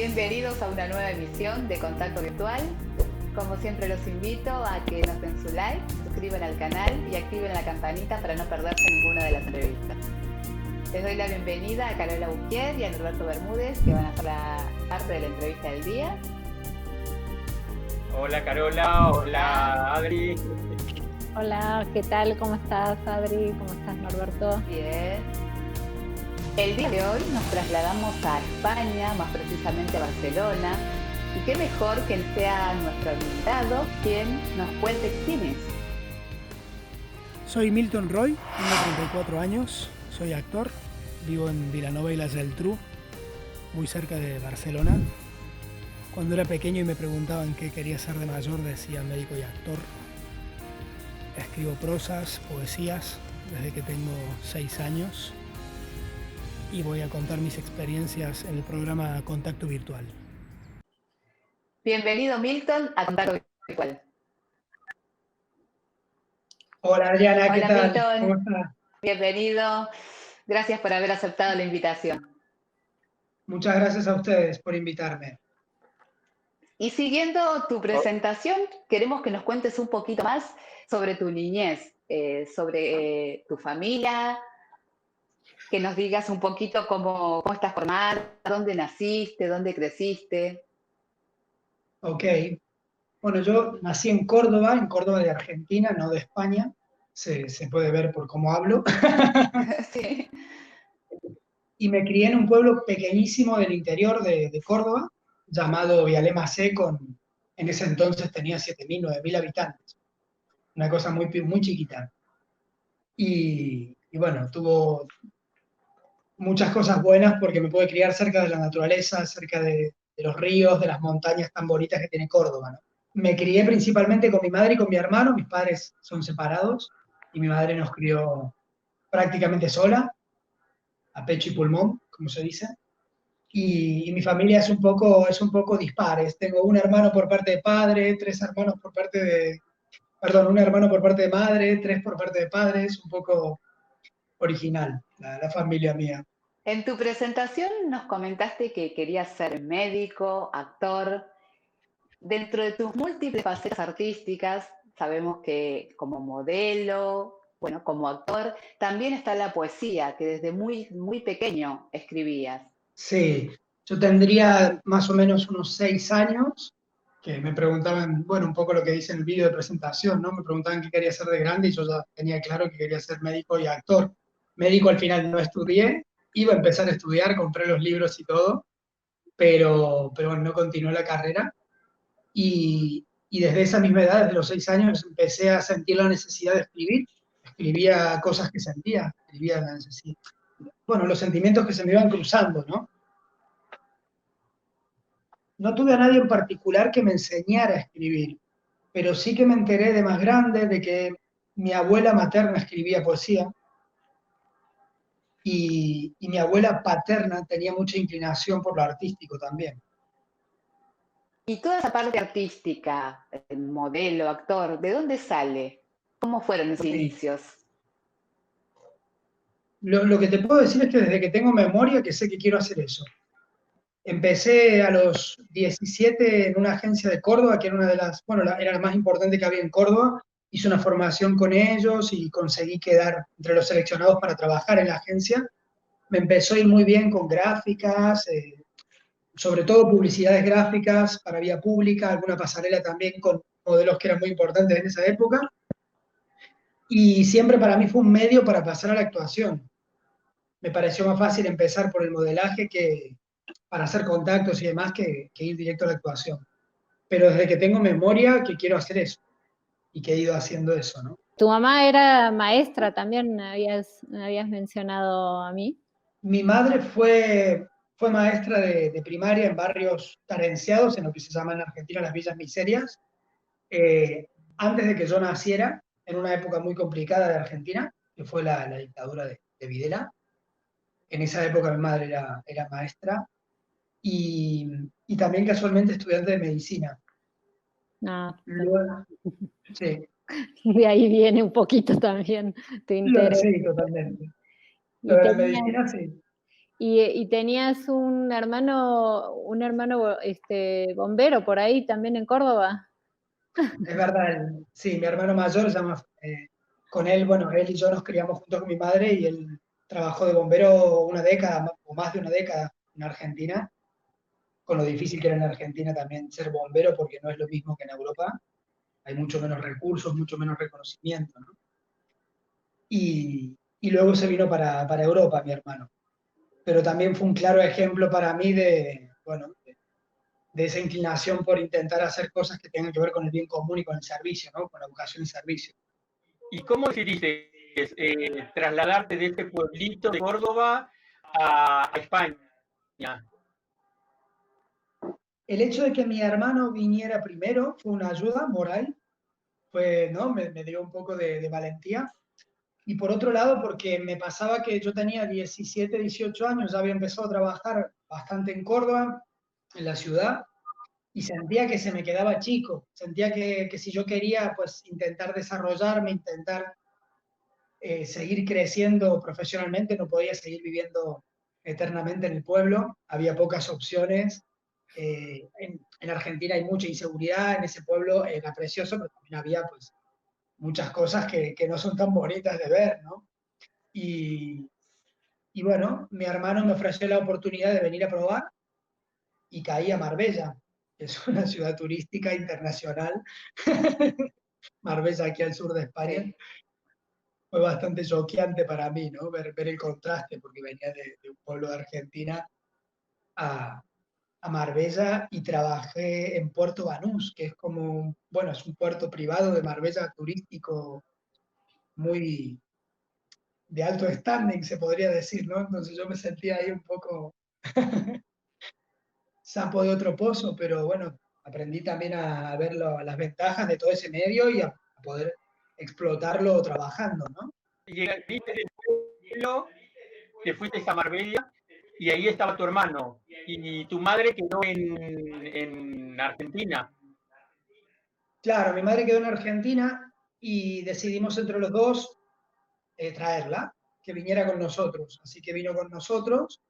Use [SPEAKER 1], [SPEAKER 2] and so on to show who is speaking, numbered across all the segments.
[SPEAKER 1] Bienvenidos a una nueva emisión de Contacto Virtual. Como siempre los invito a que nos den su like, suscriban al canal y activen la campanita para no perderse ninguna de las entrevistas. Les doy la bienvenida a Carola Busquier y a Norberto Bermúdez, que van a ser la parte de la entrevista del día.
[SPEAKER 2] Hola Carola, hola Adri.
[SPEAKER 3] Hola, ¿qué tal? ¿Cómo estás, Adri? ¿Cómo estás, Norberto?
[SPEAKER 1] Bien. El día de hoy nos trasladamos a España, más precisamente a Barcelona. Y qué mejor que sea nuestro invitado quien nos cuente quién es.
[SPEAKER 4] Soy Milton Roy, tengo 34 años, soy actor, vivo en Vilanova y la Geltrú, muy cerca de Barcelona. Cuando era pequeño y me preguntaban qué quería ser de mayor, decía médico y actor. Escribo prosas, poesías, desde que tengo 6 años. Y voy a contar mis experiencias en el programa Contacto Virtual.
[SPEAKER 1] Bienvenido, Milton, a Contacto Virtual.
[SPEAKER 5] Hola Adriana, ¿qué tal?
[SPEAKER 1] Milton.
[SPEAKER 5] ¿Cómo estás?
[SPEAKER 1] Bienvenido. Gracias por haber aceptado la invitación.
[SPEAKER 5] Muchas gracias a ustedes por invitarme.
[SPEAKER 1] Y siguiendo tu presentación, queremos que nos cuentes un poquito más sobre tu niñez, sobre tu familia, que nos digas un poquito cómo estás formada, dónde naciste, dónde creciste.
[SPEAKER 5] Ok. Bueno, yo nací en Córdoba de Argentina, no de España. Se puede ver por cómo hablo.
[SPEAKER 1] Sí.
[SPEAKER 5] Y me crié en un pueblo pequeñísimo del interior de Córdoba, llamado Vialema-C, en ese entonces tenía 7.000, 9.000 habitantes. Una cosa muy, muy chiquita. Y bueno, tuvo muchas cosas buenas porque me pude criar cerca de la naturaleza, cerca de los ríos, de las montañas tan bonitas que tiene Córdoba, ¿no? Me crié principalmente con mi madre y con mi hermano. Mis padres son separados y mi madre nos crió prácticamente sola, a pecho y pulmón, como se dice. Y mi familia es un poco dispar. Tengo un hermano por parte de padre, un hermano por parte de madre, 3 por parte de padre. Es un poco original la familia mía.
[SPEAKER 1] En tu presentación nos comentaste que querías ser médico, actor. Dentro de tus múltiples facetas artísticas, sabemos que como modelo, bueno, como actor, también está la poesía, que desde muy, muy pequeño escribías.
[SPEAKER 5] Sí, yo tendría más o menos unos 6 años, que me preguntaban, bueno, un poco lo que dice en el vídeo de presentación, ¿no? Me preguntaban qué quería ser de grande y yo ya tenía claro que quería ser médico y actor. Médico al final no estudié, iba a empezar a estudiar, compré los libros y todo, pero bueno, no continué la carrera. Y desde esa misma edad, desde los 6 años, empecé a sentir la necesidad de escribir. Escribía cosas que sentía, escribía la necesidad. Bueno, los sentimientos que se me iban cruzando, ¿no? No tuve a nadie en particular que me enseñara a escribir, pero sí que me enteré de más grande de que mi abuela materna escribía poesía y mi abuela paterna tenía mucha inclinación por lo artístico también.
[SPEAKER 1] Y toda esa parte artística, modelo, actor, ¿de dónde sale? ¿Cómo fueron esos inicios?
[SPEAKER 5] Lo que te puedo decir es que desde que tengo memoria que sé que quiero hacer eso. Empecé a los 17 en una agencia de Córdoba, que era una de las, bueno, era la más importante que había en Córdoba. Hice una formación con ellos y conseguí quedar entre los seleccionados para trabajar en la agencia. Me empezó a ir muy bien con gráficas, sobre todo publicidades gráficas para vía pública, alguna pasarela también con modelos que eran muy importantes en esa época. Y siempre para mí fue un medio para pasar a la actuación. Me pareció más fácil empezar por el modelaje que para hacer contactos y demás que ir directo a la actuación. Pero desde que tengo memoria que quiero hacer eso y que he ido haciendo eso, ¿no?
[SPEAKER 3] Tu mamá era maestra, también me habías mencionado a mí.
[SPEAKER 5] Mi madre fue maestra de primaria en barrios carenciados, en lo que se llama en Argentina las villas miserias, antes de que yo naciera, en una época muy complicada de Argentina, que fue la dictadura de Videla. En esa época mi madre era maestra y también casualmente estudiante de medicina.
[SPEAKER 3] Ah,
[SPEAKER 5] Luego, sí.
[SPEAKER 3] de ahí viene un poquito también tu interés.
[SPEAKER 5] Sí, totalmente.
[SPEAKER 3] Y
[SPEAKER 5] Lo de la medicina, sí.
[SPEAKER 3] Y tenías un hermano bombero por ahí también en Córdoba.
[SPEAKER 5] Es verdad, sí, mi hermano mayor se llama, con él, bueno, él y yo nos criamos juntos con mi madre y él trabajó de bombero una década o más de una década en Argentina, con lo difícil que era en Argentina también ser bombero porque no es lo mismo que en Europa, hay mucho menos recursos, mucho menos reconocimiento, ¿no? Y luego se vino para Europa, mi hermano. Pero también fue un claro ejemplo para mí de, bueno, de esa inclinación por intentar hacer cosas que tengan que ver con el bien común y con el servicio, ¿no? Con la educación y servicio.
[SPEAKER 2] ¿Y cómo decidiste trasladarte de este pueblito de Córdoba a España?
[SPEAKER 5] El hecho de que mi hermano viniera primero fue una ayuda moral, fue, ¿no? Me dio un poco de valentía. Y por otro lado, porque me pasaba que yo tenía 17, 18 años, ya había empezado a trabajar bastante en Córdoba, en la ciudad, y sentía que se me quedaba chico, sentía que si yo quería pues intentar desarrollarme, intentar seguir creciendo profesionalmente, no podía seguir viviendo eternamente en el pueblo, había pocas opciones. En Argentina hay mucha inseguridad, en ese pueblo era precioso, pero también había pues muchas cosas que no son tan bonitas de ver, ¿no? Y, y bueno, mi hermano me ofreció la oportunidad de venir a probar y caí a Marbella, que es una ciudad turística internacional. Marbella, aquí al sur de España.
[SPEAKER 1] Sí.
[SPEAKER 5] Fue bastante choqueante para mí, ¿no? Ver el contraste, porque venía de un pueblo de Argentina a, a Marbella y trabajé en Puerto Banús, que es como, bueno, es un puerto privado de Marbella turístico muy de alto standing, se podría decir, ¿no? Entonces yo me sentía ahí un poco sapo de otro pozo, pero bueno, aprendí también a ver las ventajas de todo ese medio y a poder explotarlo trabajando, ¿no?
[SPEAKER 2] Llegaste del pueblo, te fuiste a Marbella y ahí estaba tu hermano. Y tu madre quedó en Argentina.
[SPEAKER 5] Claro, mi madre quedó en Argentina y decidimos entre los dos traerla, que viniera con nosotros. Así que vino con nosotros.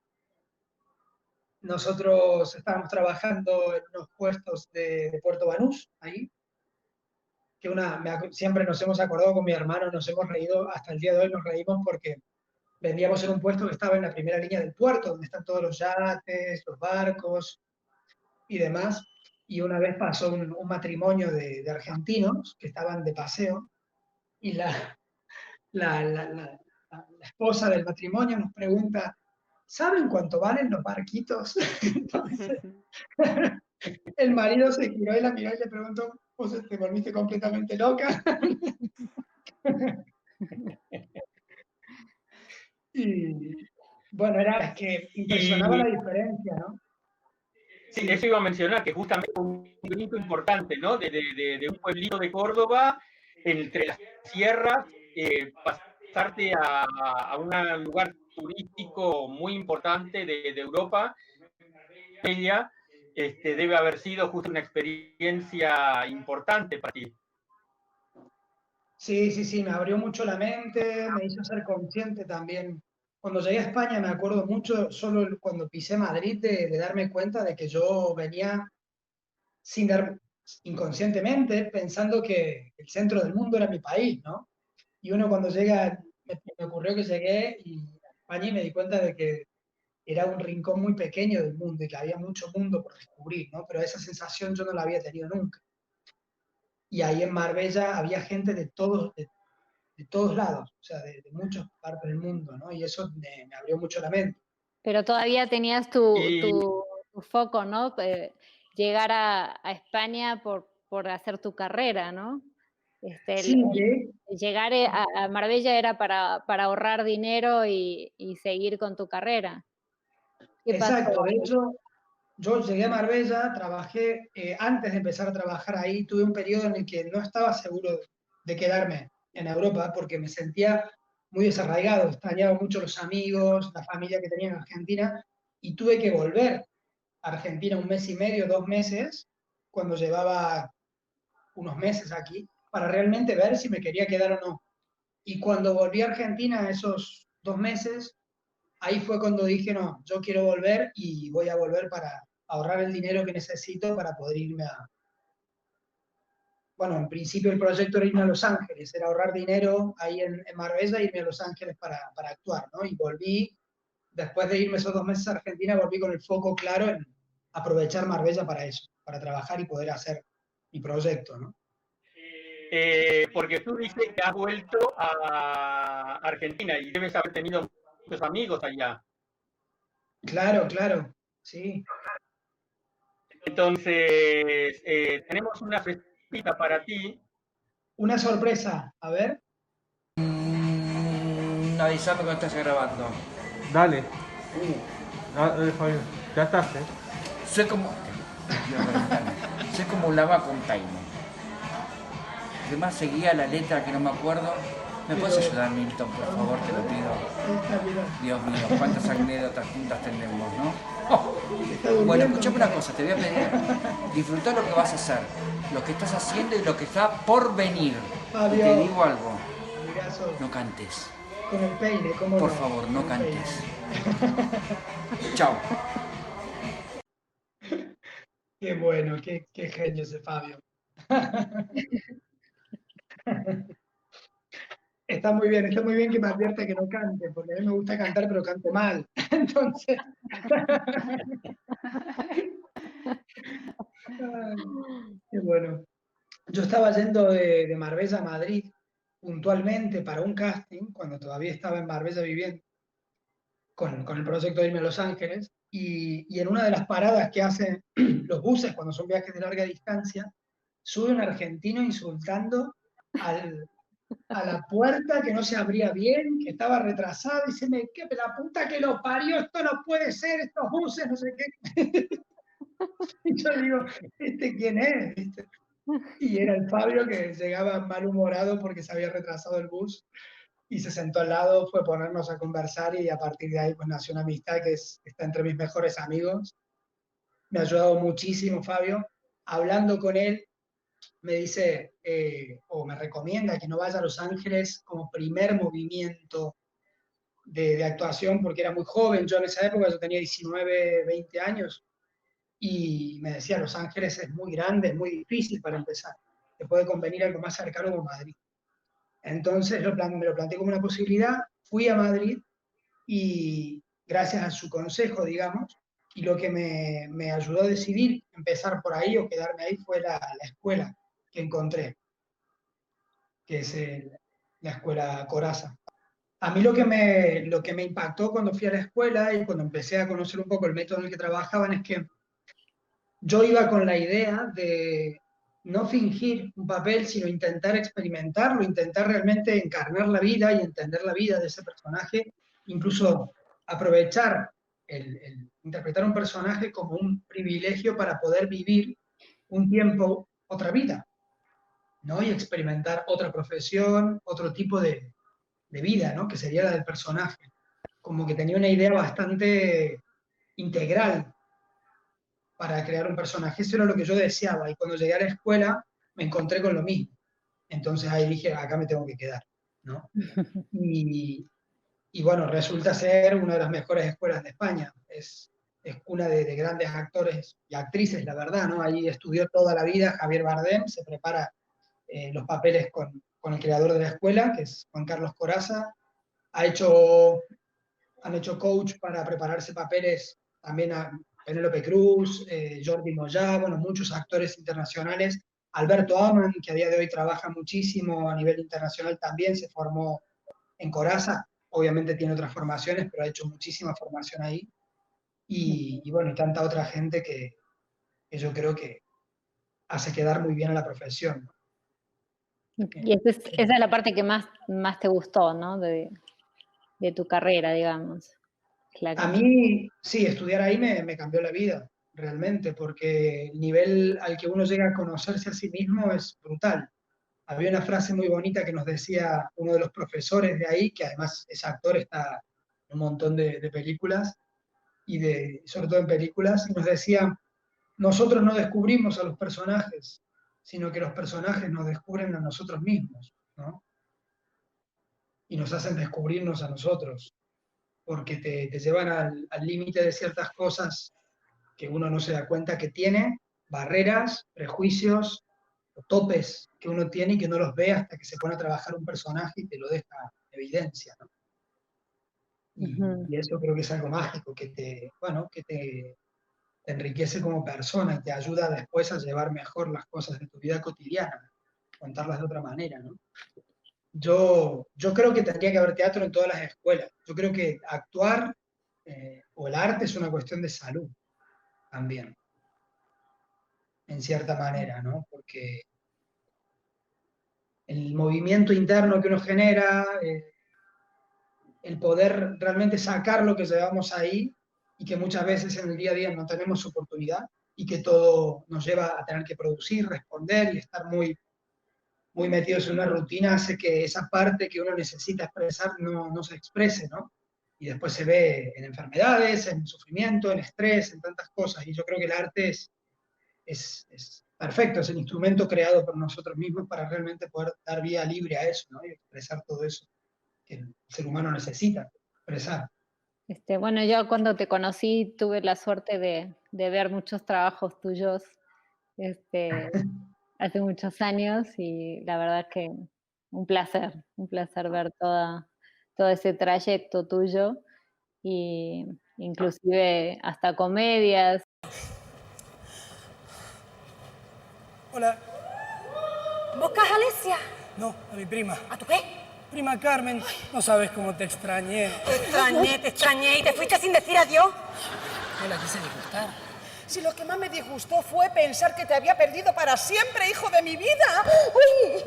[SPEAKER 5] Nosotros estábamos trabajando en unos puestos de Puerto Banús, ahí, que siempre nos hemos acordado con mi hermano, nos hemos reído, hasta el día de hoy nos reímos porque vendíamos en un puesto que estaba en la primera línea del puerto, donde están todos los yates, los barcos y demás. Y una vez pasó un matrimonio de argentinos que estaban de paseo y la, la, la, la esposa del matrimonio nos pregunta, ¿saben cuánto valen los barquitos? Entonces, el marido se giró y la miró y le preguntó, ¿vos te volviste completamente loca? Y bueno, es que impresionaba
[SPEAKER 2] Y
[SPEAKER 5] la diferencia, ¿no?
[SPEAKER 2] sí,
[SPEAKER 5] Sí,
[SPEAKER 2] eso iba a mencionar, que justamente un hito importante, ¿no? De un pueblito de Córdoba, entre las sierras, pasarte a un lugar turístico muy importante de Europa, ella, debe haber sido justo una experiencia importante para ti.
[SPEAKER 5] sí, sí, sí, me abrió mucho la mente, me hizo ser consciente también. Cuando llegué a España me acuerdo mucho, solo cuando pisé Madrid, de darme cuenta de que yo venía sin dar, inconscientemente, pensando que el centro del mundo era mi país, ¿no? Y uno cuando llega, me ocurrió que llegué a España y me di cuenta de que era un rincón muy pequeño del mundo y que había mucho mundo por descubrir, ¿no? Pero esa sensación yo no la había tenido nunca. Y ahí en Marbella había gente de todos lados, o sea, de muchas partes del mundo, ¿no? Y eso me abrió mucho la mente.
[SPEAKER 3] Pero todavía tenías
[SPEAKER 2] Y
[SPEAKER 3] tu foco, ¿no? Llegar a España por hacer tu carrera, ¿no? Este, el,
[SPEAKER 5] Sí,
[SPEAKER 3] el llegar a Marbella era para ahorrar dinero y seguir con tu carrera. ¿Qué pasó
[SPEAKER 5] exacto. De
[SPEAKER 3] ahí?
[SPEAKER 5] hecho, yo llegué a Marbella, trabajé, antes de empezar a trabajar ahí, tuve un periodo en el que no estaba seguro de quedarme en Europa porque me sentía muy desarraigado, extrañaba mucho los amigos, la familia que tenía en Argentina y tuve que volver a Argentina un mes y medio, 2 meses, cuando llevaba unos meses aquí, para realmente ver si me quería quedar o no. Y cuando volví a Argentina, esos 2 meses, ahí fue cuando dije, no, yo quiero volver y voy a volver para ahorrar el dinero que necesito para poder irme a... Bueno, en principio el proyecto era irme a Los Ángeles, era ahorrar dinero ahí en Marbella e irme a Los Ángeles para actuar, ¿no? Y volví, después de irme esos 2 meses a Argentina, volví con el foco claro en aprovechar Marbella para eso, para trabajar y poder hacer mi proyecto, ¿no?
[SPEAKER 2] Porque tú dices que has vuelto a Argentina y debes haber tenido muchos amigos allá.
[SPEAKER 5] Claro, claro, sí.
[SPEAKER 2] Entonces, tenemos una fresquita para ti.
[SPEAKER 5] Una sorpresa, a ver.
[SPEAKER 6] Avisame cuando estás grabando.
[SPEAKER 7] Dale. Fabián, ya estás, ¿eh?
[SPEAKER 6] Soy como. Soy como un lava con Taimo. Además seguía la letra que no me acuerdo. ¿Me puedes ayudar, Milton, por favor? Te lo pido. Dios mío, cuántas anécdotas juntas tenemos, ¿no? Oh. Bueno, escuchame una cosa, te voy a pedir. Disfrutar lo que vas a hacer, lo que estás haciendo y lo que está por venir. Y te digo algo. No cantes.
[SPEAKER 5] Con el peine, ¿cómo
[SPEAKER 6] por
[SPEAKER 5] no?
[SPEAKER 6] favor, no cantes. Chao.
[SPEAKER 5] Qué bueno, qué genio ese Fabio. Está muy bien que me advierta que no cante, porque a mí me gusta cantar, pero canto mal. Entonces. Qué bueno. Yo estaba yendo de Marbella a Madrid puntualmente para un casting, cuando todavía estaba en Marbella viviendo, con el proyecto de irme a Los Ángeles, y en una de las paradas que hacen los buses cuando son viajes de larga distancia, sube un argentino insultando a la puerta que no se abría bien, que estaba retrasada, y dice, ¿qué? La puta que lo parió, esto no puede ser, estos buses, no sé qué. Y yo digo, ¿este quién es? ¿Viste? Y era el Fabio, que llegaba malhumorado porque se había retrasado el bus, y se sentó al lado, fue ponernos a conversar, y a partir de ahí pues nació una amistad que está entre mis mejores amigos. Me ha ayudado muchísimo Fabio. Hablando con él, me dice, o me recomienda que no vaya a Los Ángeles como primer movimiento de actuación, porque era muy joven. Yo en esa época yo tenía 19, 20 años, y me decía, Los Ángeles es muy grande, es muy difícil para empezar. Te puede convenir algo más cercano como Madrid. Entonces me lo planteé como una posibilidad, fui a Madrid, y gracias a su consejo, digamos, y lo que me ayudó a decidir empezar por ahí o quedarme ahí fue la escuela que encontré, que es la escuela Coraza. A mí lo que me impactó cuando fui a la escuela y cuando empecé a conocer un poco el método en el que trabajaban es que yo iba con la idea de no fingir un papel, sino intentar experimentarlo, intentar realmente encarnar la vida y entender la vida de ese personaje, incluso aprovechar interpretar un personaje como un privilegio para poder vivir un tiempo, otra vida, ¿no? Y experimentar otra profesión, otro tipo de vida, ¿no? Que sería la del personaje. Como que tenía una idea bastante integral para crear un personaje. Eso era lo que yo deseaba, y cuando llegué a la escuela me encontré con lo mismo. Entonces ahí dije, acá me tengo que quedar, ¿no? Y bueno, resulta ser una de las mejores escuelas de España. Es una de grandes actores y actrices, la verdad, ¿no? Allí estudió toda la vida Javier Bardem, se prepara los papeles con el creador de la escuela, que es Juan Carlos Corazza. Han hecho coach para prepararse papeles también a Penélope Cruz, Jordi Moyá, bueno, muchos actores internacionales. Alberto Aman, que a día de hoy trabaja muchísimo a nivel internacional, también se formó en Corazza. Obviamente tiene otras formaciones, pero ha hecho muchísima formación ahí. Y bueno, y tanta otra gente que yo creo que hace quedar muy bien a la profesión.
[SPEAKER 3] Y esa es la parte que más te gustó, ¿no? De tu carrera, digamos.
[SPEAKER 5] A mí, sí, estudiar ahí me cambió la vida, realmente, porque el nivel al que uno llega a conocerse a sí mismo es brutal. Había una frase muy bonita que nos decía uno de los profesores de ahí, que además es actor, está en un montón de películas, y sobre todo en películas, y nos decía, nosotros no descubrimos a los personajes, sino que los personajes nos descubren a nosotros mismos, ¿no? Y nos hacen descubrirnos a nosotros. porque te llevan al límite de ciertas cosas que uno no se da cuenta que tiene, barreras, prejuicios, topes que uno tiene y que no los ve hasta que se pone a trabajar un personaje y te lo deja en evidencia, ¿no? Y eso creo que es algo mágico, que te enriquece como persona y te ayuda después a llevar mejor las cosas de tu vida cotidiana, contarlas de otra manera, ¿no? Yo creo que tendría que haber teatro en todas las escuelas. Yo creo que actuar o el arte es una cuestión de salud también, en cierta manera, ¿no? Porque el movimiento interno que uno genera, el poder realmente sacar lo que llevamos ahí y que muchas veces en el día a día no tenemos oportunidad y que todo nos lleva a tener que producir, responder y estar muy, muy metidos en una rutina hace que esa parte que uno necesita expresar no se exprese, ¿no? Y después se ve en enfermedades, en sufrimiento, en estrés, en tantas cosas. Y yo creo que el arte es perfecto, es el instrumento creado por nosotros mismos para realmente poder dar vía libre a eso, ¿no? Y expresar todo eso que el ser humano necesita expresar.
[SPEAKER 3] Bueno, yo cuando te conocí tuve la suerte de ver muchos trabajos tuyos hace muchos años y la verdad que un placer ver todo ese trayecto tuyo y inclusive hasta comedias.
[SPEAKER 4] Hola.
[SPEAKER 8] ¿Buscas a Alesia?
[SPEAKER 4] No, a mi prima.
[SPEAKER 8] ¿A tu qué?
[SPEAKER 4] Prima Carmen, no sabes cómo te extrañé.
[SPEAKER 8] Te extrañé y te fuiste sin decir adiós.
[SPEAKER 4] No la quise disgustar.
[SPEAKER 9] Si lo que más me disgustó fue pensar que te había perdido para siempre, hijo de mi vida. ¡Uy!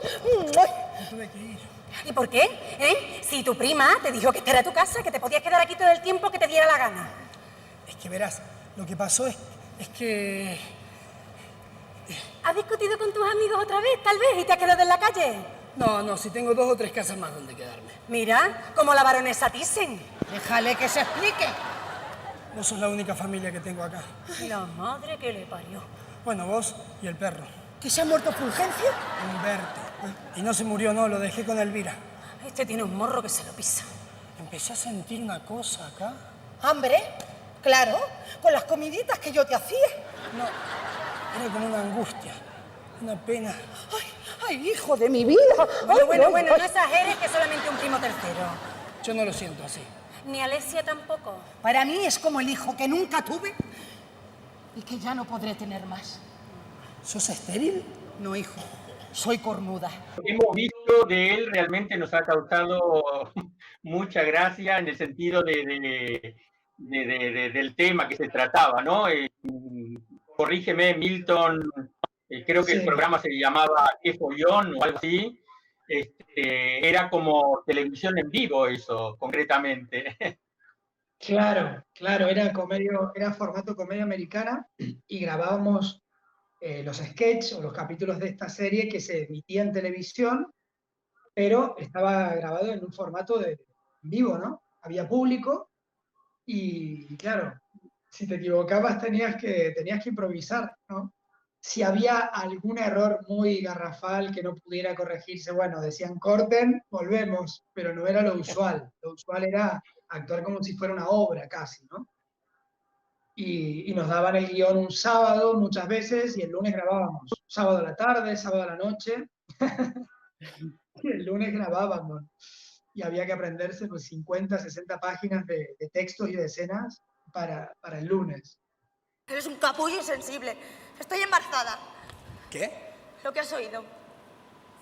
[SPEAKER 4] Me tuve que ir.
[SPEAKER 8] ¿Y por qué? Si tu prima te dijo que esta era tu casa, que te podías quedar aquí todo el tiempo que te diera la gana.
[SPEAKER 4] Es que verás, lo que pasó es que...
[SPEAKER 8] ¿Has discutido con tus amigos otra vez, tal vez, y te has quedado en la calle?
[SPEAKER 4] No, si tengo 2 o 3 casas más donde quedarme.
[SPEAKER 8] Mira, como la baronesa Thyssen.
[SPEAKER 9] Déjale que se explique.
[SPEAKER 4] Vos sos la única familia que tengo acá.
[SPEAKER 8] La madre que le parió.
[SPEAKER 4] Bueno, vos y el perro.
[SPEAKER 9] ¿Que se ha muerto Fulgencio?
[SPEAKER 4] Humberto. Y no se murió, no, lo dejé con Elvira.
[SPEAKER 8] Este tiene un morro que se lo pisa.
[SPEAKER 4] Empecé a sentir una cosa acá.
[SPEAKER 9] ¿Hambre? Claro, con las comiditas que yo te hacía.
[SPEAKER 4] No, era como una angustia, una pena.
[SPEAKER 9] ¡Ay, hijo de mi vida!
[SPEAKER 8] Bueno, no exageres, que es solamente un primo tercero.
[SPEAKER 4] Yo no lo siento así.
[SPEAKER 8] Ni Alesia tampoco.
[SPEAKER 9] Para mí es como el hijo que nunca tuve y que ya no podré tener más.
[SPEAKER 4] ¿Sos estéril?
[SPEAKER 9] No, hijo, soy cornuda.
[SPEAKER 2] Lo que hemos visto de él realmente nos ha causado mucha gracia en el sentido del tema que se trataba, ¿no? Corrígeme, Milton, creo que
[SPEAKER 5] Sí.
[SPEAKER 2] el programa se llamaba ¿Qué follón? O algo así. Era como televisión en vivo eso, concretamente.
[SPEAKER 5] Claro, era formato comedia americana y grabábamos los sketches o los capítulos de esta serie que se emitía en televisión, pero estaba grabado en un formato de vivo, ¿no? Había público y claro, si te equivocabas tenías que improvisar, ¿no? Si había algún error muy garrafal que no pudiera corregirse, bueno, decían corten, volvemos, pero no era lo usual. Lo usual era actuar como si fuera una obra casi, ¿no? Y nos daban el guión un sábado muchas veces y el lunes grabábamos. Sábado a la tarde, sábado a la noche. Y el lunes grabábamos. Y había que aprenderse pues 50, 60 páginas de textos y de escenas para el lunes.
[SPEAKER 8] Eres un capullo insensible. Estoy embarazada.
[SPEAKER 4] ¿Qué?
[SPEAKER 8] ¿Lo que has oído?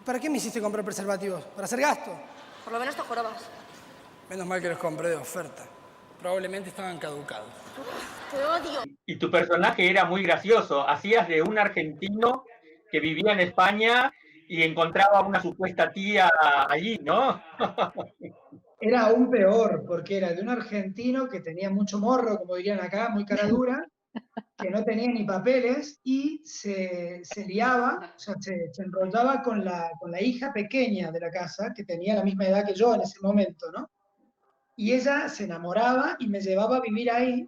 [SPEAKER 4] ¿Para qué me hiciste comprar preservativos? ¿Para hacer gasto?
[SPEAKER 8] Por lo menos te jorobas.
[SPEAKER 4] Menos mal que los compré de oferta. Probablemente estaban caducados.
[SPEAKER 8] Te odio.
[SPEAKER 2] Y tu personaje era muy gracioso. Hacías de un argentino que vivía en España y encontraba una supuesta tía allí, ¿no?
[SPEAKER 5] Era aún peor, porque era de un argentino que tenía mucho morro, como dirían acá, muy cara dura, que no tenía ni papeles y se liaba, o sea, se enrollaba con la hija pequeña de la casa, que tenía la misma edad que yo en ese momento, ¿no? Y ella se enamoraba y me llevaba a vivir ahí,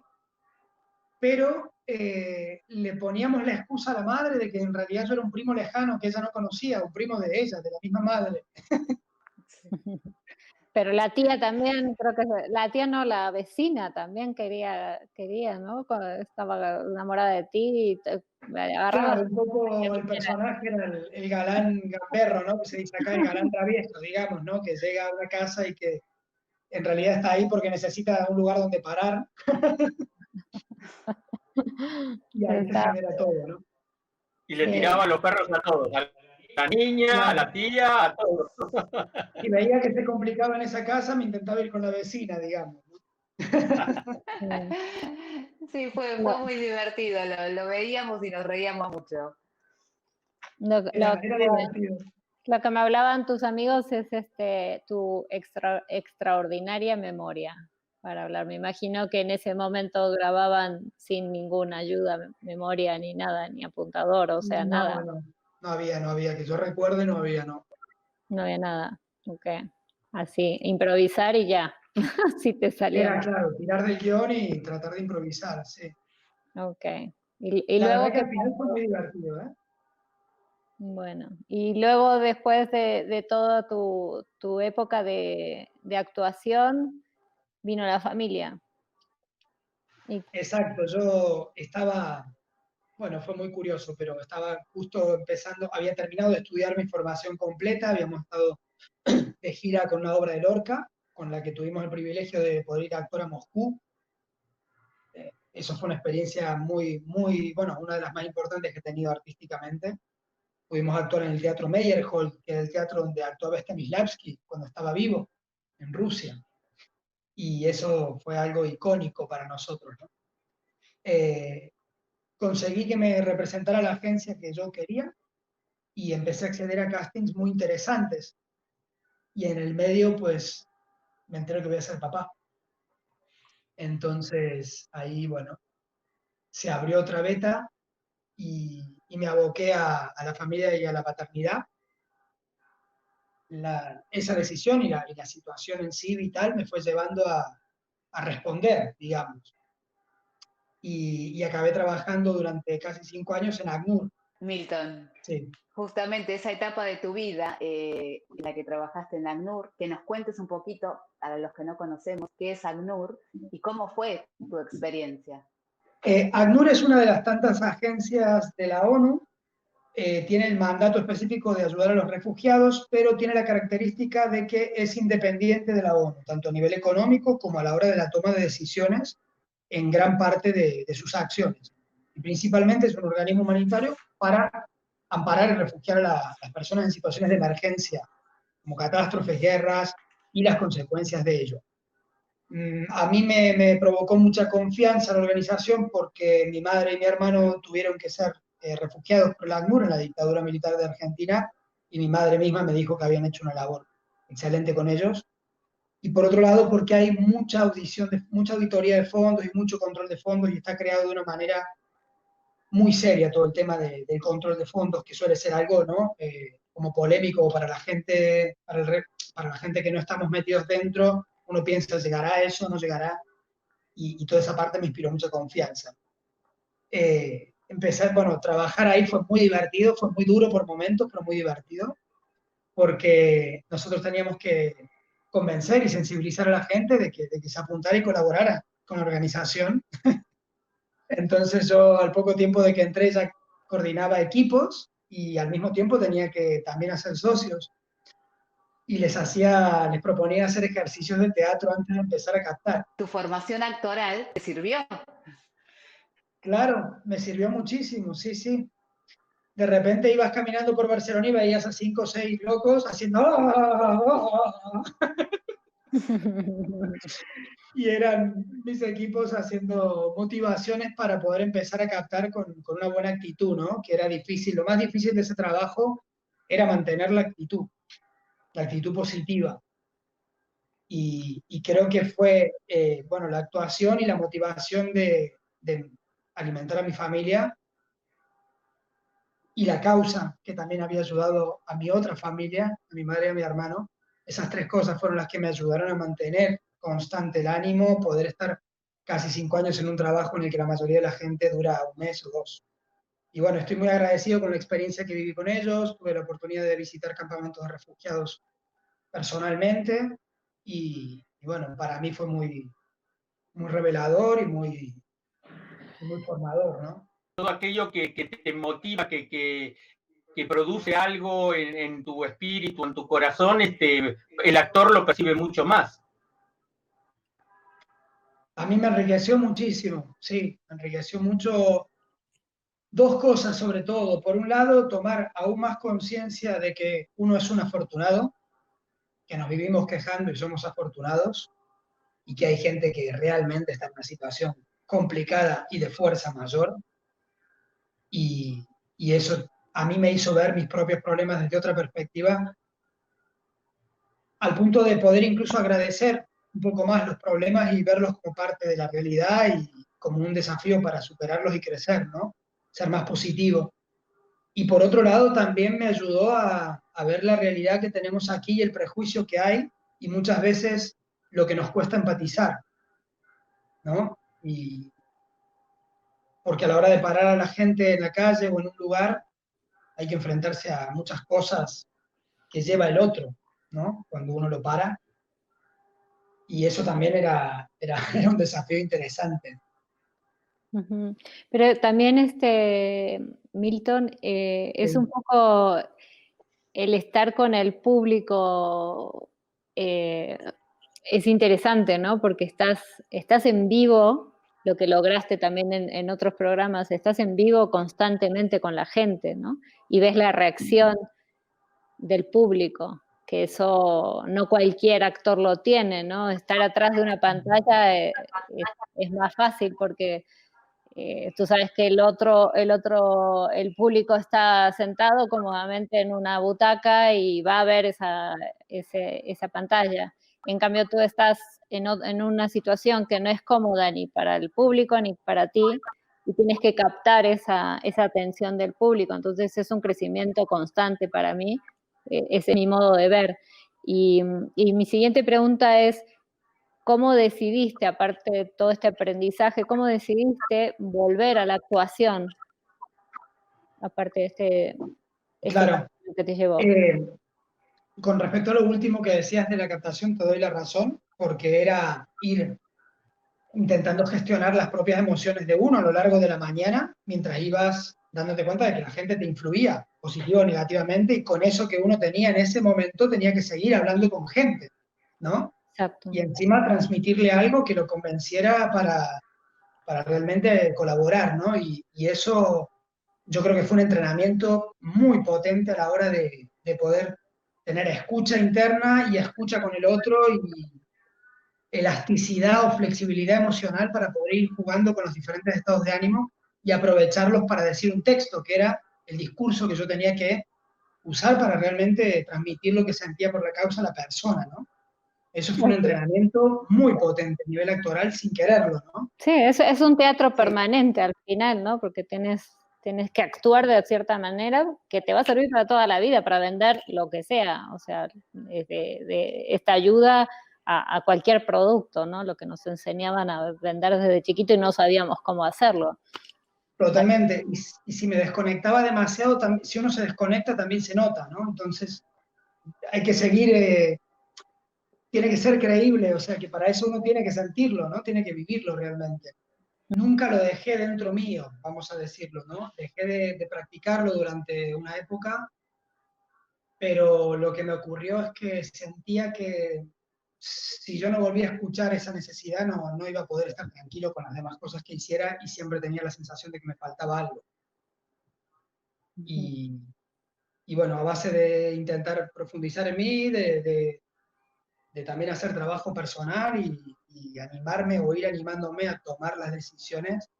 [SPEAKER 5] pero le poníamos la excusa a la madre de que en realidad yo era un primo lejano que ella no conocía, un primo de ella, de la misma madre.
[SPEAKER 3] Pero la tía también, creo que la tía no, la vecina también quería, ¿no? Estaba enamorada de ti y te agarraba.
[SPEAKER 5] Claro, un poco el personaje era el galán gamberro, ¿no? Que se dice acá, el galán travieso, digamos, ¿no? Que llega a una casa y que en realidad está ahí porque necesita un lugar donde parar. Y ahí se genera todo, ¿no?
[SPEAKER 2] Y le tiraba los perros a todos, a la niña,
[SPEAKER 5] Claro.
[SPEAKER 2] a la tía, a todos.
[SPEAKER 5] Y veía que se complicaba en esa casa, me intentaba ir con la vecina, digamos.
[SPEAKER 1] Sí, fue muy divertido, lo veíamos y nos reíamos mucho.
[SPEAKER 5] Era divertido.
[SPEAKER 3] Lo que me hablaban tus amigos es tu extraordinaria memoria para hablar. Me imagino que en ese momento grababan sin ninguna ayuda, memoria ni nada, ni apuntador, o sea, nada.
[SPEAKER 5] No había, que yo recuerde, no había, no.
[SPEAKER 3] No había nada, ok. Así, improvisar y ya, si te salía.
[SPEAKER 5] Era, claro, tirar del guión y tratar de improvisar, sí.
[SPEAKER 3] Ok. Y
[SPEAKER 5] La
[SPEAKER 3] luego
[SPEAKER 5] verdad que al final fue muy divertido, ¿eh?
[SPEAKER 3] Bueno, y luego después de toda tu época de actuación, vino la familia.
[SPEAKER 5] Exacto, yo estaba, bueno, fue muy curioso, pero estaba justo empezando, había terminado de estudiar mi formación completa, habíamos estado de gira con una obra de Lorca, con la que tuvimos el privilegio de poder ir a actuar a Moscú. Eso fue una experiencia muy, bueno, una de las más importantes que he tenido artísticamente. Pudimos actuar en el Teatro Meyerhold, que es el teatro donde actuaba Stanislavski cuando estaba vivo, en Rusia. Y eso fue algo icónico para nosotros, ¿no? Conseguí que me representara la agencia que yo quería y empecé a acceder a castings muy interesantes. Y en el medio, pues, me entero que voy a ser papá. Entonces, ahí, bueno, se abrió otra beta y me aboqué a la familia y a la paternidad. Esa decisión y la situación en sí vital me fue llevando a responder, digamos. Y acabé trabajando durante casi 5 años en ACNUR.
[SPEAKER 1] Milton,
[SPEAKER 5] sí.
[SPEAKER 1] Justamente esa etapa de tu vida en la que trabajaste en ACNUR, que nos cuentes un poquito, para los que no conocemos, qué es ACNUR y cómo fue tu experiencia.
[SPEAKER 5] ACNUR es una de las tantas agencias de la ONU, tiene el mandato específico de ayudar a los refugiados, pero tiene la característica de que es independiente de la ONU, tanto a nivel económico como a la hora de la toma de decisiones en gran parte de sus acciones. Y principalmente es un organismo humanitario para amparar y refugiar a las personas en situaciones de emergencia, como catástrofes, guerras y las consecuencias de ello. A mí me provocó mucha confianza la organización porque mi madre y mi hermano tuvieron que ser refugiados por la ACNUR en la dictadura militar de Argentina y mi madre misma me dijo que habían hecho una labor excelente con ellos. Y por otro lado, porque hay mucha auditoría de fondos y mucho control de fondos y está creado de una manera muy seria todo el tema del control de fondos, que suele ser algo, ¿no? Como polémico para la gente, para la gente que no estamos metidos dentro. Uno piensa, ¿llegará a eso? ¿No llegará? Y toda esa parte me inspiró mucha confianza. Empezar, bueno, trabajar ahí fue muy divertido, fue muy duro por momentos, pero muy divertido, porque nosotros teníamos que convencer y sensibilizar a la gente de que se apuntara y colaborara con la organización. Entonces yo al poco tiempo de que entré ya coordinaba equipos y al mismo tiempo tenía que también hacer socios. Y les proponía hacer ejercicios de teatro antes de empezar a captar.
[SPEAKER 1] ¿Tu formación actoral te sirvió?
[SPEAKER 5] Claro, me sirvió muchísimo, sí, sí. De repente ibas caminando por Barcelona y veías a 5 o 6 locos haciendo... y eran mis equipos haciendo motivaciones para poder empezar a captar con una buena actitud, ¿no? Que era difícil. Lo más difícil de ese trabajo era mantener la actitud positiva. Y creo que fue, bueno, la actuación y la motivación de alimentar a mi familia y la causa que también había ayudado a mi otra familia, a mi madre y a mi hermano. Esas 3 cosas fueron las que me ayudaron a mantener constante el ánimo, poder estar casi 5 años en un trabajo en el que la mayoría de la gente dura 1 mes o 2. Y bueno, estoy muy agradecido con la experiencia que viví con ellos, tuve la oportunidad de visitar campamentos de refugiados personalmente y bueno, para mí fue muy, muy revelador y muy formador, ¿no?
[SPEAKER 2] Todo aquello que te motiva, que produce algo en tu espíritu, en tu corazón, el actor lo percibe mucho más.
[SPEAKER 5] A mí me enriqueció muchísimo, sí, me enriqueció mucho. Dos cosas sobre todo. Por un lado, tomar aún más conciencia de que uno es un afortunado, que nos vivimos quejando y somos afortunados, y que hay gente que realmente está en una situación complicada y de fuerza mayor. Y eso a mí me hizo ver mis propios problemas desde otra perspectiva, al punto de poder incluso agradecer un poco más los problemas y verlos como parte de la realidad y como un desafío para superarlos y crecer, ¿no? Ser más positivo. Y por otro lado, también me ayudó a ver la realidad que tenemos aquí y el prejuicio que hay, y muchas veces lo que nos cuesta empatizar, ¿no? Y porque a la hora de parar a la gente en la calle o en un lugar, hay que enfrentarse a muchas cosas que lleva el otro, ¿no? Cuando uno lo para. Y eso también era un desafío interesante.
[SPEAKER 3] Ujú. Pero también, Milton, es un poco el estar con el público, es interesante, ¿no? Porque estás en vivo, lo que lograste también en otros programas, estás en vivo constantemente con la gente, ¿no? Y ves la reacción del público, que eso no cualquier actor lo tiene, ¿no? Estar atrás de una pantalla es más fácil porque tú sabes que el público está sentado cómodamente en una butaca y va a ver esa pantalla. En cambio, tú estás en una situación que no es cómoda ni para el público ni para ti, y tienes que captar esa atención del público. Entonces es un crecimiento constante para mí, ese es mi modo de ver. Y mi siguiente pregunta es, ¿cómo decidiste, aparte de todo este aprendizaje, cómo decidiste volver a la actuación? Aparte de este
[SPEAKER 5] Claro.
[SPEAKER 3] que te llevó.
[SPEAKER 5] Con respecto a lo último que decías de la captación, te doy la razón, porque era ir intentando gestionar las propias emociones de uno a lo largo de la mañana, mientras ibas dándote cuenta de que la gente te influía positivo o negativamente, y con eso que uno tenía en ese momento tenía que seguir hablando con gente, ¿no?
[SPEAKER 3] Exacto.
[SPEAKER 5] Y encima transmitirle algo que lo convenciera para realmente colaborar, ¿no? Y eso yo creo que fue un entrenamiento muy potente a la hora de poder tener escucha interna y escucha con el otro, y elasticidad o flexibilidad emocional para poder ir jugando con los diferentes estados de ánimo y aprovecharlos para decir un texto, que era el discurso que yo tenía que usar para realmente transmitir lo que sentía por la causa a la persona, ¿no? Eso fue un entrenamiento muy potente a nivel actoral sin quererlo, ¿no?
[SPEAKER 3] Sí, es un teatro permanente al final, ¿no? Porque tienes que actuar de cierta manera que te va a servir para toda la vida, para vender lo que sea. O sea, esta ayuda a cualquier producto, ¿no? Lo que nos enseñaban a vender desde chiquito y no sabíamos cómo hacerlo.
[SPEAKER 5] Totalmente. Y si me desconectaba demasiado, si uno se desconecta también se nota, ¿no? Entonces hay que seguir, tiene que ser creíble, o sea que para eso uno tiene que sentirlo, ¿no? Tiene que vivirlo realmente. Nunca lo dejé dentro mío, vamos a decirlo, ¿no? Dejé de practicarlo durante una época, pero lo que me ocurrió es que sentía que si yo no volvía a escuchar esa necesidad, no iba a poder estar tranquilo con las demás cosas que hiciera, y siempre tenía la sensación de que me faltaba algo. Y bueno, a base de intentar profundizar en mí, de también hacer trabajo personal y animarme o ir animándome a tomar las decisiones,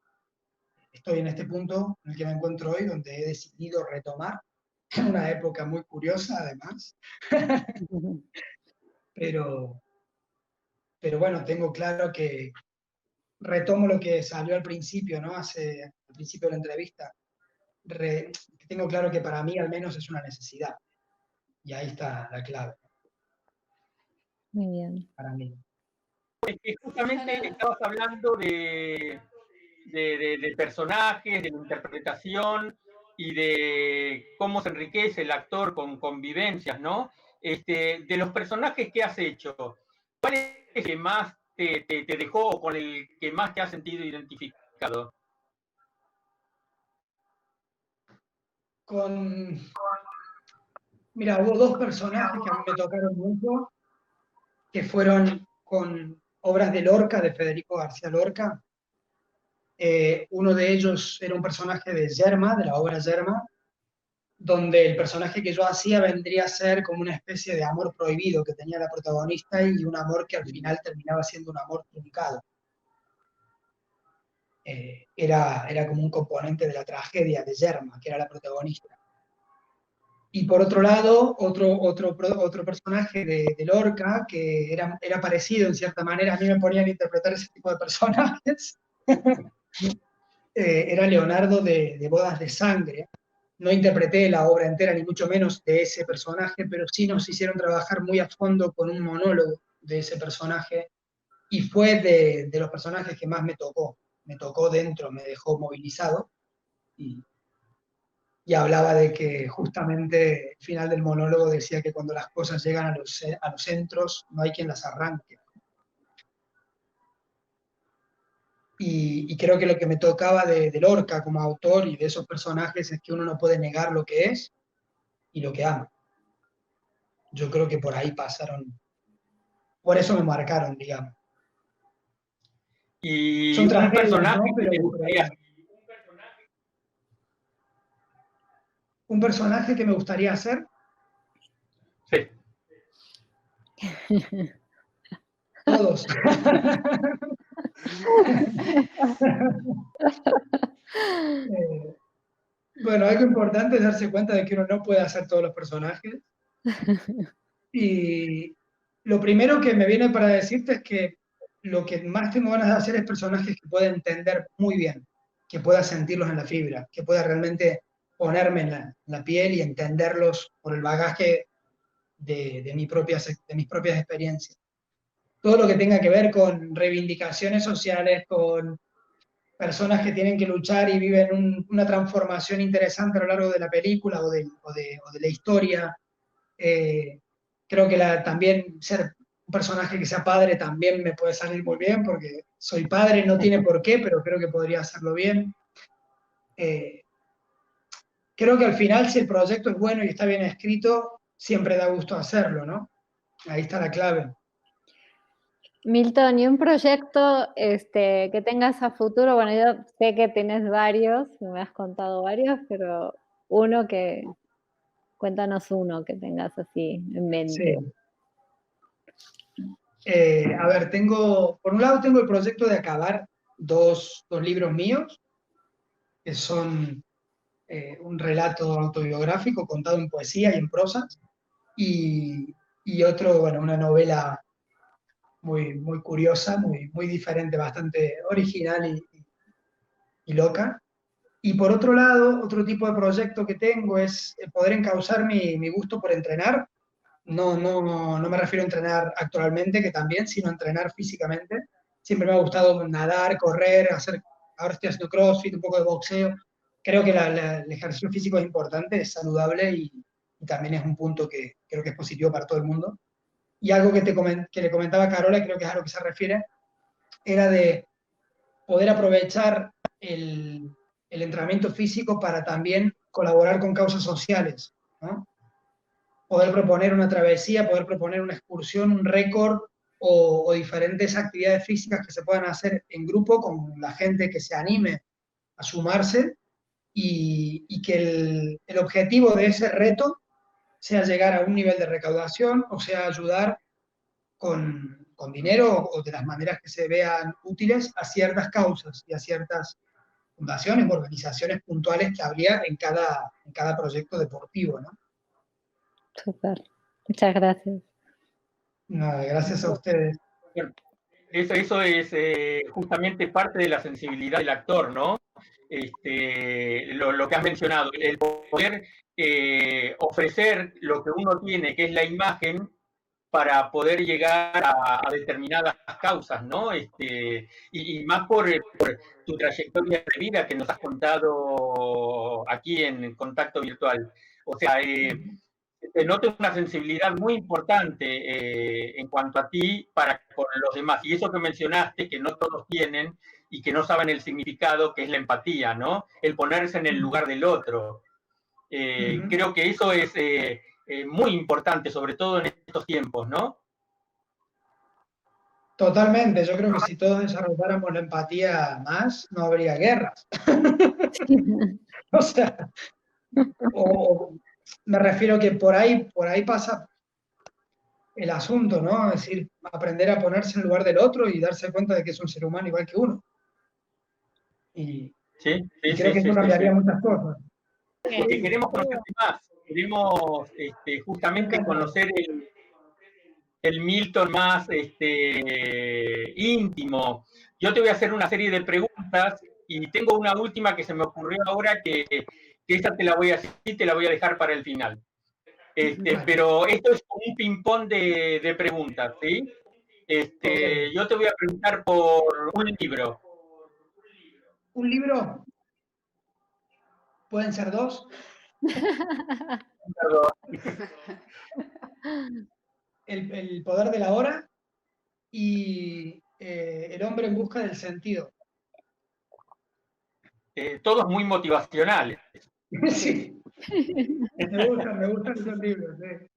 [SPEAKER 5] estoy en este punto en el que me encuentro hoy, donde he decidido retomar, en una época muy curiosa además, pero bueno, tengo claro que retomo lo que salió al principio, ¿no? Al principio de la entrevista. Tengo claro que para mí al menos es una necesidad, y ahí está la clave.
[SPEAKER 3] Muy bien.
[SPEAKER 5] Para mí.
[SPEAKER 2] Justamente estabas hablando de personajes, de la interpretación y de cómo se enriquece el actor con convivencias, ¿no? De los personajes que has hecho, ¿cuál es el que más te dejó o con el que más te has sentido identificado?
[SPEAKER 5] Mira, hubo dos personajes que a mí me tocaron mucho, que fueron con obras de Lorca, de Federico García Lorca. Uno de ellos era un personaje de Yerma, de la obra Yerma, donde el personaje que yo hacía vendría a ser como una especie de amor prohibido que tenía la protagonista y un amor que al final terminaba siendo un amor truncado. Era como un componente de la tragedia de Yerma, que era la protagonista. Y por otro lado, otro personaje de Lorca, que era parecido en cierta manera, a mí me ponían a interpretar ese tipo de personajes, era Leonardo de Bodas de Sangre. No interpreté la obra entera, ni mucho menos de ese personaje, pero sí nos hicieron trabajar muy a fondo con un monólogo de ese personaje, y fue de los personajes que más me tocó dentro, me dejó movilizado, y hablaba de que justamente el final del monólogo decía que cuando las cosas llegan a los centros, no hay quien las arranque. Y creo que lo que me tocaba de Lorca como autor y de esos personajes es que uno no puede negar lo que es y lo que ama. Yo creo que por ahí pasaron, por eso me marcaron, digamos.
[SPEAKER 2] Y
[SPEAKER 5] son
[SPEAKER 2] un personaje,
[SPEAKER 5] ¿no?
[SPEAKER 2] que te gustaría...
[SPEAKER 5] ¿Un personaje que me gustaría hacer?
[SPEAKER 2] Sí.
[SPEAKER 5] Todos. Bueno, algo importante es darse cuenta de que uno no puede hacer todos los personajes. Y lo primero que me viene para decirte es que lo que más tengo ganas de hacer es personajes que pueda entender muy bien, que pueda sentirlos en la fibra, que pueda realmente ponerme en la piel y entenderlos por el bagaje de mis propias experiencias. Todo lo que tenga que ver con reivindicaciones sociales, con personas que tienen que luchar y viven una transformación interesante a lo largo de la película o de la historia. Creo que también ser un personaje que sea padre también me puede salir muy bien, porque soy padre, no tiene por qué, pero creo que podría hacerlo bien. Creo que al final, si el proyecto es bueno y está bien escrito, siempre da gusto hacerlo, ¿no? Ahí está la clave.
[SPEAKER 3] Milton, ¿y un proyecto que tengas a futuro? Bueno, yo sé que tienes varios, me has contado varios, pero cuéntanos uno que tengas así en mente.
[SPEAKER 5] Sí. A ver, por un lado tengo el proyecto de acabar dos libros míos, que son un relato autobiográfico contado en poesía y en prosa, y otro, bueno, una novela muy, muy curiosa, muy diferente, bastante original y loca. Y por otro lado, otro tipo de proyecto que tengo es poder encauzar mi gusto por entrenar. No me refiero a entrenar actualmente, que también, sino a entrenar físicamente. Siempre me ha gustado nadar, correr, ahora estoy haciendo CrossFit, un poco de boxeo. Creo que el ejercicio físico es importante, es saludable y también es un punto que creo que es positivo para todo el mundo. Y algo que le comentaba a Carola, creo que es a lo que se refiere, era de poder aprovechar el entrenamiento físico para también colaborar con causas sociales, ¿no? Poder proponer una travesía, poder proponer una excursión, un récord o diferentes actividades físicas que se puedan hacer en grupo con la gente que se anime a sumarse y que el objetivo de ese reto sea llegar a un nivel de recaudación, o sea, ayudar con dinero o de las maneras que se vean útiles a ciertas causas y a ciertas fundaciones o organizaciones puntuales que habría en cada proyecto deportivo, ¿no?
[SPEAKER 3] Súper, muchas gracias.
[SPEAKER 5] No, gracias a ustedes.
[SPEAKER 2] Eso es justamente parte de la sensibilidad del actor, ¿no? Lo que has mencionado, el poder ofrecer lo que uno tiene, que es la imagen, para poder llegar a determinadas causas, ¿no? Y más por tu trayectoria de vida que nos has contado aquí en Contacto Virtual. O sea, se nota una sensibilidad muy importante en cuanto a ti para con los demás. Y eso que mencionaste, que no todos tienen y que no saben el significado, que es la empatía, ¿no? El ponerse en el lugar del otro. Creo que eso es muy importante, sobre todo en estos tiempos, ¿no?
[SPEAKER 5] Totalmente, yo creo que si todos desarrolláramos la empatía más, no habría guerras. O sea, me refiero que por ahí pasa el asunto, ¿no? Es decir, aprender a ponerse en el lugar del otro y darse cuenta de que es un ser humano igual que uno. Y creo que eso cambiaría muchas cosas.
[SPEAKER 2] Porque queremos conocerte más, queremos justamente conocer el Milton más íntimo. Yo te voy a hacer una serie de preguntas y tengo una última que se me ocurrió ahora que esta te la voy a decir, te la voy a dejar para el final. Pero esto es un ping-pong de preguntas, ¿sí? Yo te voy a preguntar por un libro.
[SPEAKER 5] ¿Un libro? ¿Pueden ser dos? El poder de la hora y El hombre en busca del sentido.
[SPEAKER 2] Todos muy motivacionales.
[SPEAKER 5] Sí. Me gustan esos libros. Sí.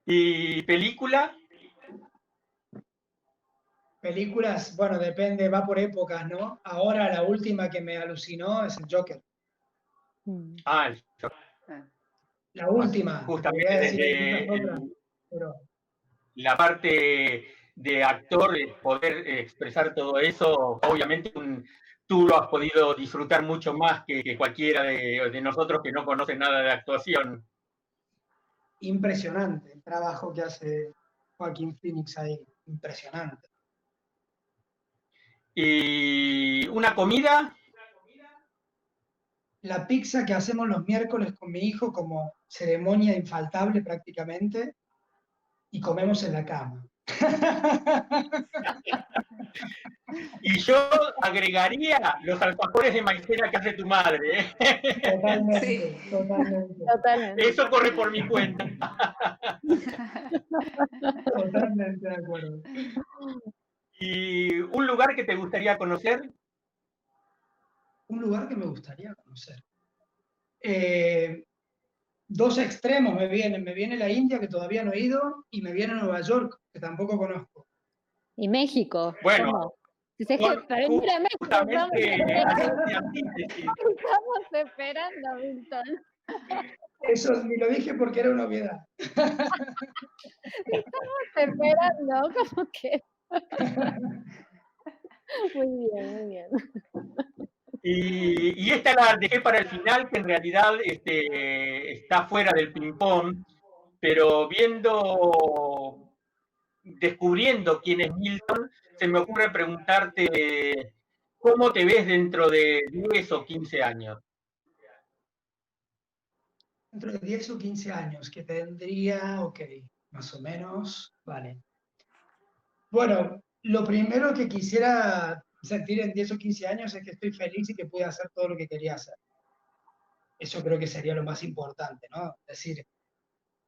[SPEAKER 2] ¿Y película?
[SPEAKER 5] Películas, bueno, depende, va por épocas, ¿no? Ahora la última que me alucinó es el Joker.
[SPEAKER 2] Ah, el Joker.
[SPEAKER 5] La última.
[SPEAKER 2] Justamente desde la parte de actor, poder expresar todo eso, obviamente tú lo has podido disfrutar mucho más que cualquiera de nosotros que no conoce nada de actuación.
[SPEAKER 5] Impresionante el trabajo que hace Joaquín Phoenix ahí, impresionante.
[SPEAKER 2] ¿Y una comida?
[SPEAKER 5] La pizza que hacemos los miércoles con mi hijo como ceremonia infaltable prácticamente, y comemos en la cama.
[SPEAKER 2] Y yo agregaría los alfajores de maicena que hace tu madre.
[SPEAKER 5] Totalmente, sí. Totalmente.
[SPEAKER 2] Eso corre por mi cuenta.
[SPEAKER 5] Totalmente de acuerdo.
[SPEAKER 2] ¿Y un lugar que te gustaría conocer?
[SPEAKER 5] Un lugar que me gustaría conocer. Dos extremos me vienen. Me viene la India, que todavía no he ido, y me viene Nueva York, que tampoco conozco.
[SPEAKER 3] ¿Y México?
[SPEAKER 2] Bueno.
[SPEAKER 3] ¿Cómo? Estamos esperando, Milton.
[SPEAKER 5] Eso ni lo dije porque era una obviedad.
[SPEAKER 3] Estamos esperando, ¿cómo que? Muy bien, muy bien.
[SPEAKER 2] Y esta la dejé para el final, que en realidad está fuera del ping-pong, pero descubriendo quién es Milton, se me ocurre preguntarte cómo te ves dentro de 10 o 15 años.
[SPEAKER 5] Dentro de 10 o 15 años, que tendría, ok, más o menos, vale. Bueno, lo primero que quisiera sentir en 10 o 15 años es que estoy feliz y que pude hacer todo lo que quería hacer. Eso creo que sería lo más importante, ¿no? Es decir,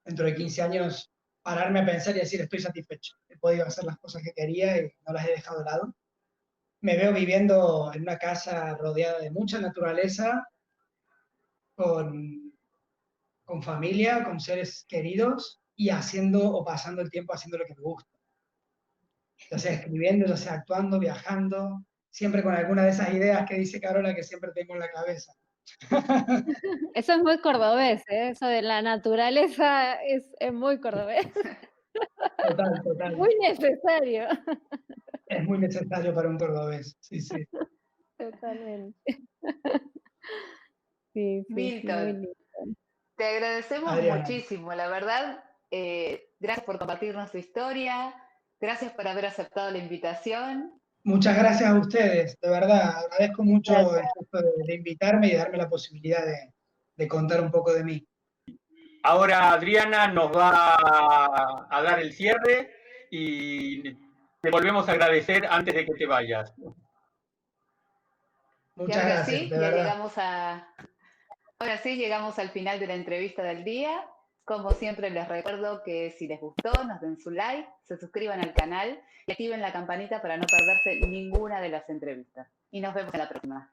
[SPEAKER 5] dentro de 15 años, pararme a pensar y decir, estoy satisfecho. He podido hacer las cosas que quería y no las he dejado de lado. Me veo viviendo en una casa rodeada de mucha naturaleza, con familia, con seres queridos y haciendo o pasando el tiempo haciendo lo que me gusta. Ya sea escribiendo, ya sea actuando, viajando, siempre con alguna de esas ideas que dice Carola que siempre tengo en la cabeza.
[SPEAKER 3] Eso es muy cordobés, ¿eh? Eso de la naturaleza es muy cordobés.
[SPEAKER 5] Total.
[SPEAKER 3] Muy necesario.
[SPEAKER 5] Es muy necesario para un cordobés, sí.
[SPEAKER 3] Totalmente. Sí,
[SPEAKER 1] Milton, te agradecemos muchísimo, la verdad. Gracias por compartirnos tu historia, gracias por haber aceptado la invitación.
[SPEAKER 5] Muchas gracias a ustedes, de verdad, agradezco mucho el gesto de invitarme y de darme la posibilidad de contar un poco de mí.
[SPEAKER 2] Ahora Adriana nos va a dar el cierre y te volvemos a agradecer antes de que te vayas.
[SPEAKER 5] Muchas gracias,
[SPEAKER 1] sí,
[SPEAKER 5] de verdad.
[SPEAKER 1] Llegamos a Ahora sí, llegamos al final de la entrevista del día. Como siempre, les recuerdo que si les gustó, nos den su like, se suscriban al canal y activen la campanita para no perderse ninguna de las entrevistas. Y nos vemos en la próxima.